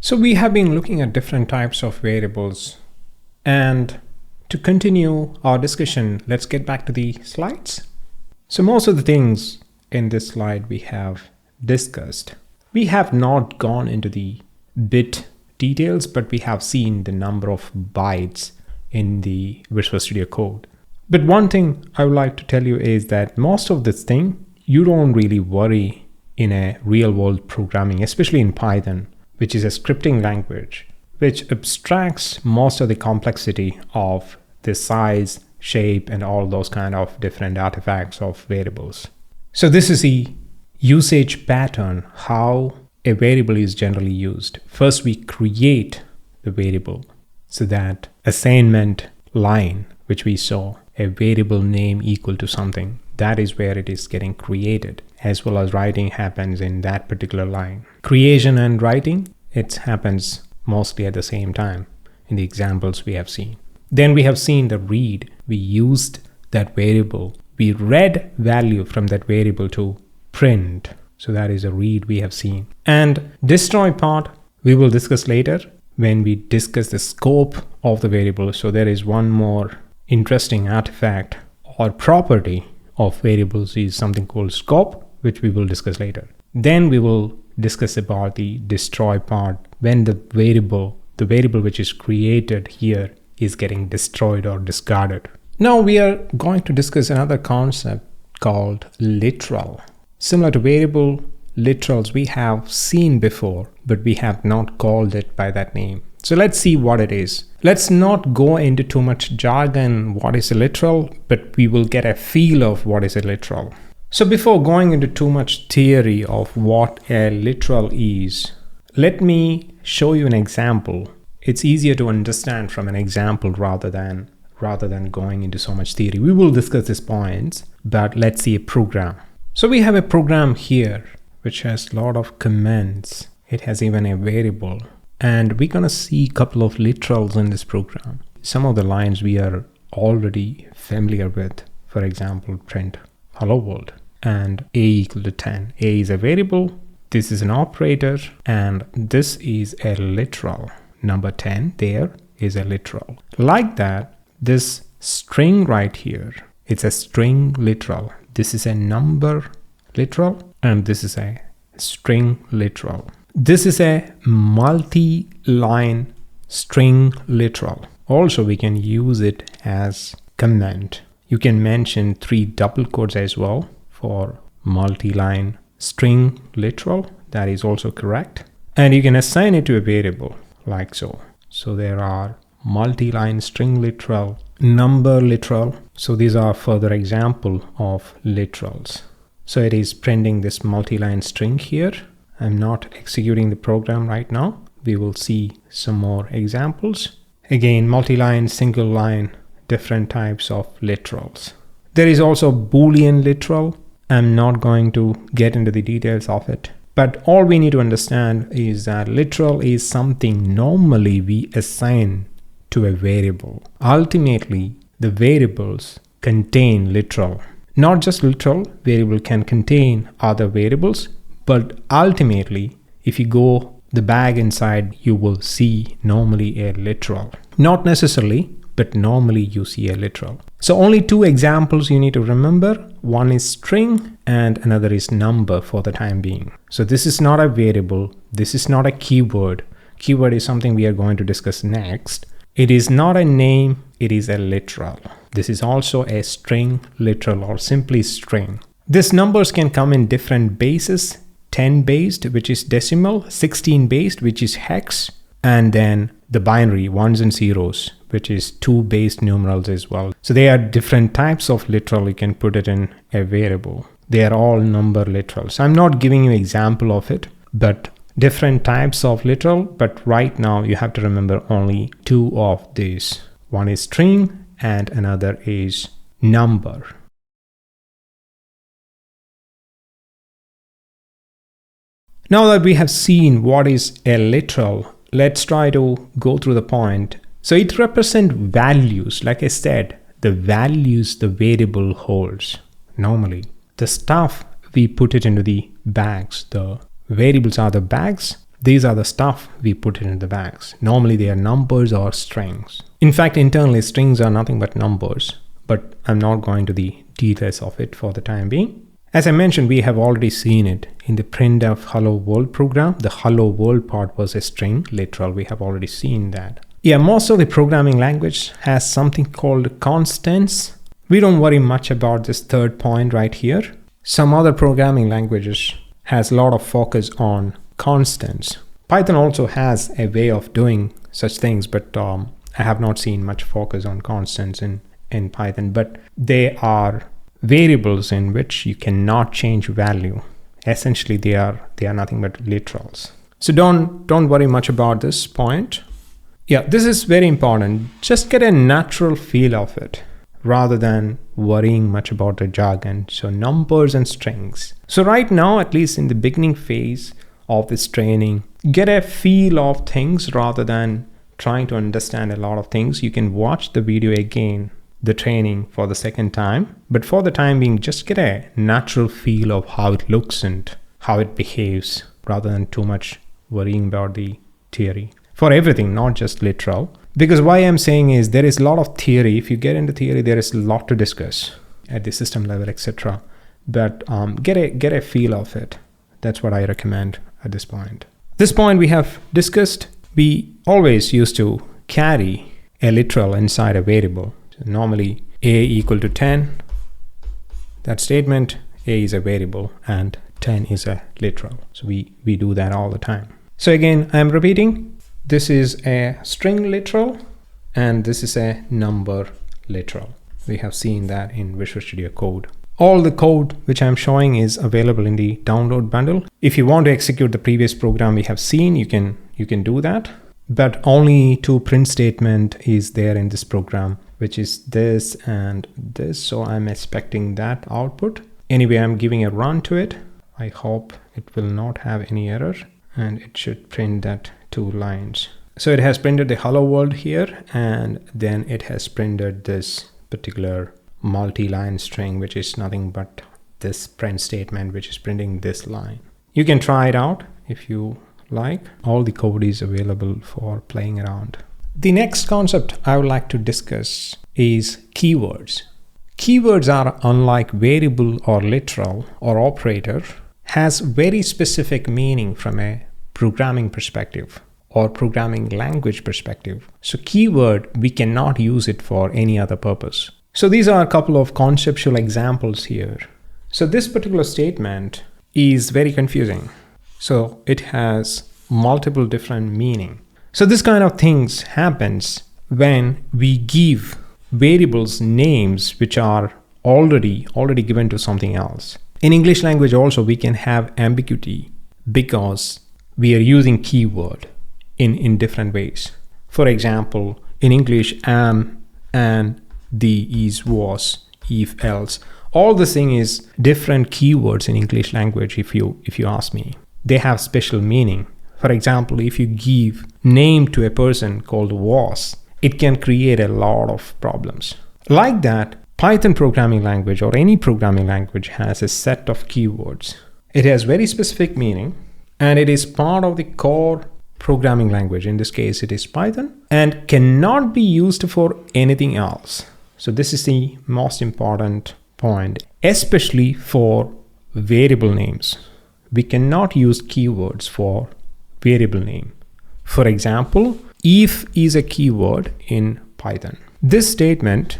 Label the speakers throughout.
Speaker 1: So we have been looking at different types of variables, and to continue our discussion, let's get back to the slides. So most of the things in this slide we have discussed. We have not gone into the bit details, but we have seen the number of bytes in the Visual Studio Code. But one thing I would like to tell you is that most of this thing, you don't really worry in a real world programming, especially in Python, which is a scripting language, which abstracts most of the complexity of the size, shape, and all those kind of different artifacts of variables. So this is the usage pattern, how a variable is generally used. First, we create the variable, so that assignment line, which we saw, a variable name equal to something, that is where it is getting created, as well as writing happens in that particular line. Creation and writing, it happens mostly at the same time in the examples we have seen. Then we have seen the read. We used that variable. We read value from that variable to print. So that is a read we have seen. And destroy part, we will discuss later when we discuss the scope of the variable. So there is one more interesting artifact or property of variables is something called scope, which we will discuss later. Then we will discuss about the destroy part, when the variable which is created here is getting destroyed or discarded. Now we are going to discuss another concept called literal. Similar to variable, literals we have seen before, but we have not called it by that name. So let's see what it is. Let's not go into too much jargon, what is a literal, but we will get a feel of what is a literal. So before going into too much theory of what a literal is, let me show you an example. It's easier to understand from an example rather than going into so much theory. We will discuss these points, but let's see a program. So we have a program here which has a lot of comments. It has even a variable. And we're going to see a couple of literals in this program. Some of the lines we are already familiar with. For example, print hello world and a equal to 10. A is a variable. This is an operator. And this is a literal. Number 10 there is a literal. Like that, this string right here, it's a string literal. This is a number literal. And this is a string literal. This is a multi-line string literal. Also, we can use it as comment. You can mention 3 double quotes as well for multi-line string literal. That is also correct. And you can assign it to a variable like so. So there are multi-line string literal, number literal. So these are further example of literals. So it is printing this multi-line string here. I'm not executing the program right now. We will see some more examples. Again, multi-line, single line, different types of literals. There is also Boolean literal. I'm not going to get into the details of it. But all we need to understand is that literal is something normally we assign to a variable. Ultimately, the variables contain literal. Not just literal, variable can contain other variables. But ultimately, if you go the bag inside, you will see normally a literal. Not necessarily, but normally you see a literal. So only 2 examples you need to remember. One is string and another is number for the time being. So this is not a variable. This is not a keyword. Keyword is something we are going to discuss next. It is not a name. It is a literal. This is also a string literal or simply string. These numbers can come in different bases. 10 based, which is decimal, 16 based, which is hex, and then the binary ones and zeros, which is 2 based numerals as well. So they are different types of literal. You can put it in a variable. They are all number literals. I'm not giving you an example of it, but different types of literal. But right now you have to remember only 2 of these. One is string and another is number. Now that we have seen what is a literal, let's try to go through the point. So it represents values. Like I said, the values the variable holds. Normally, the stuff we put it into the bags. The variables are the bags. These are the stuff we put in the bags. Normally they are numbers or strings. In fact, internally strings are nothing but numbers, but I'm not going to the details of it for the time being. As I mentioned, we have already seen it in the printf hello world program. The hello world part was a string, literal. We have already seen that. Yeah, most of the programming language has something called constants. We don't worry much about this third point right here. Some other programming languages has a lot of focus on constants. Python also has a way of doing such things, but I have not seen much focus on constants in Python, but they are variables in which you cannot change value. Essentially, they are nothing but literals. So don't worry much about this point. Yeah, this is very important. Just get a natural feel of it rather than worrying much about the jargon. So numbers and strings. So right now, at least in the beginning phase of this training, get a feel of things rather than trying to understand a lot of things. You can watch the video again, the training for the second time. But for the time being, just get a natural feel of how it looks and how it behaves rather than too much worrying about the theory. For everything, not just literal. Because why I'm saying is there is a lot of theory. If you get into theory, there is a lot to discuss at the system level, etc. But get a feel of it. That's what I recommend at this point. This point we have discussed. We always used to carry a literal inside a variable. So normally a equal to 10. That statement, a is a variable and 10 is a literal. So we do that all the time. So again, I'm repeating. This is a string literal and this is a number literal. We have seen that in Visual Studio Code. All the code which I'm showing is available in the download bundle. If you want to execute the previous program we have seen, you can do that. But only two print statement is there in this program, which is this and this. So I'm expecting that output. Anyway, I'm giving a run to it. I hope it will not have any error and it should print that 2 lines. So it has printed the hello world here and then it has printed this particular multi-line string, which is nothing but this print statement, which is printing this line. You can try it out if you like. All the code is available for playing around. The next concept I would like to discuss is keywords. Keywords are unlike variable or literal or operator, has very specific meaning from a programming perspective or programming language perspective. So keyword, we cannot use it for any other purpose. So these are a couple of conceptual examples here. So this particular statement is very confusing. So it has multiple different meaning. So this kind of things happens when we give variables names which are already given to something else. In English language also we can have ambiguity because we are using keyword in different ways. For example, in English am, and, the, is, was, if, else. All this thing is different keywords in English language if you ask me. They have special meaning. For example, if you give name to a person called was, it can create a lot of problems. Like that, Python programming language or any programming language has a set of keywords. It has very specific meaning and it is part of the core programming language. In this case, it is Python and cannot be used for anything else. So this is the most important point, especially for variable names. We cannot use keywords for variable name. For example, if is a keyword in Python. This statement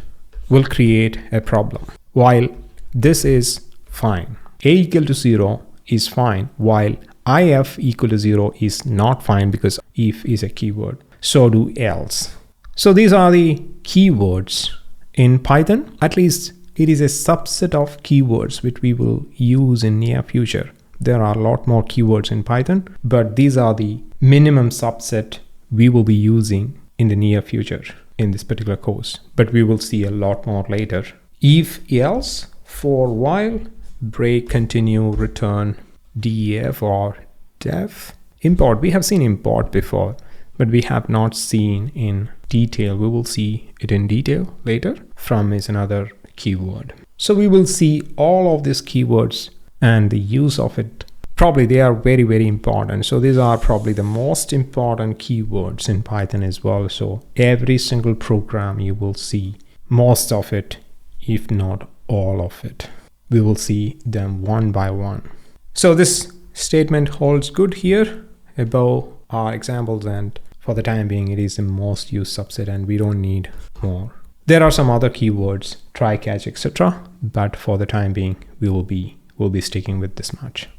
Speaker 1: will create a problem. While this is fine, a equal to 0 is fine, while if equal to 0 is not fine because if is a keyword. So do else. So these are the keywords in Python. At least it is a subset of keywords which we will use in near future. There are a lot more keywords in Python, but these are the minimum subset we will be using in the near future in this particular course, but we will see a lot more later. If, else, for, while, break, continue, return, def or def. Import, we have seen import before, but we have not seen in detail. We will see it in detail later. From is another keyword. So we will see all of these keywords and the use of it probably they are very, very important. So these are probably the most important keywords in Python as well. So every single program you will see most of it, if not all of it. We will see them one by one. So this statement holds good here above our examples, and for the time being, it is the most used subset and we don't need more. There are some other keywords, try, catch, etc. But for the time being, we'll be sticking with this much.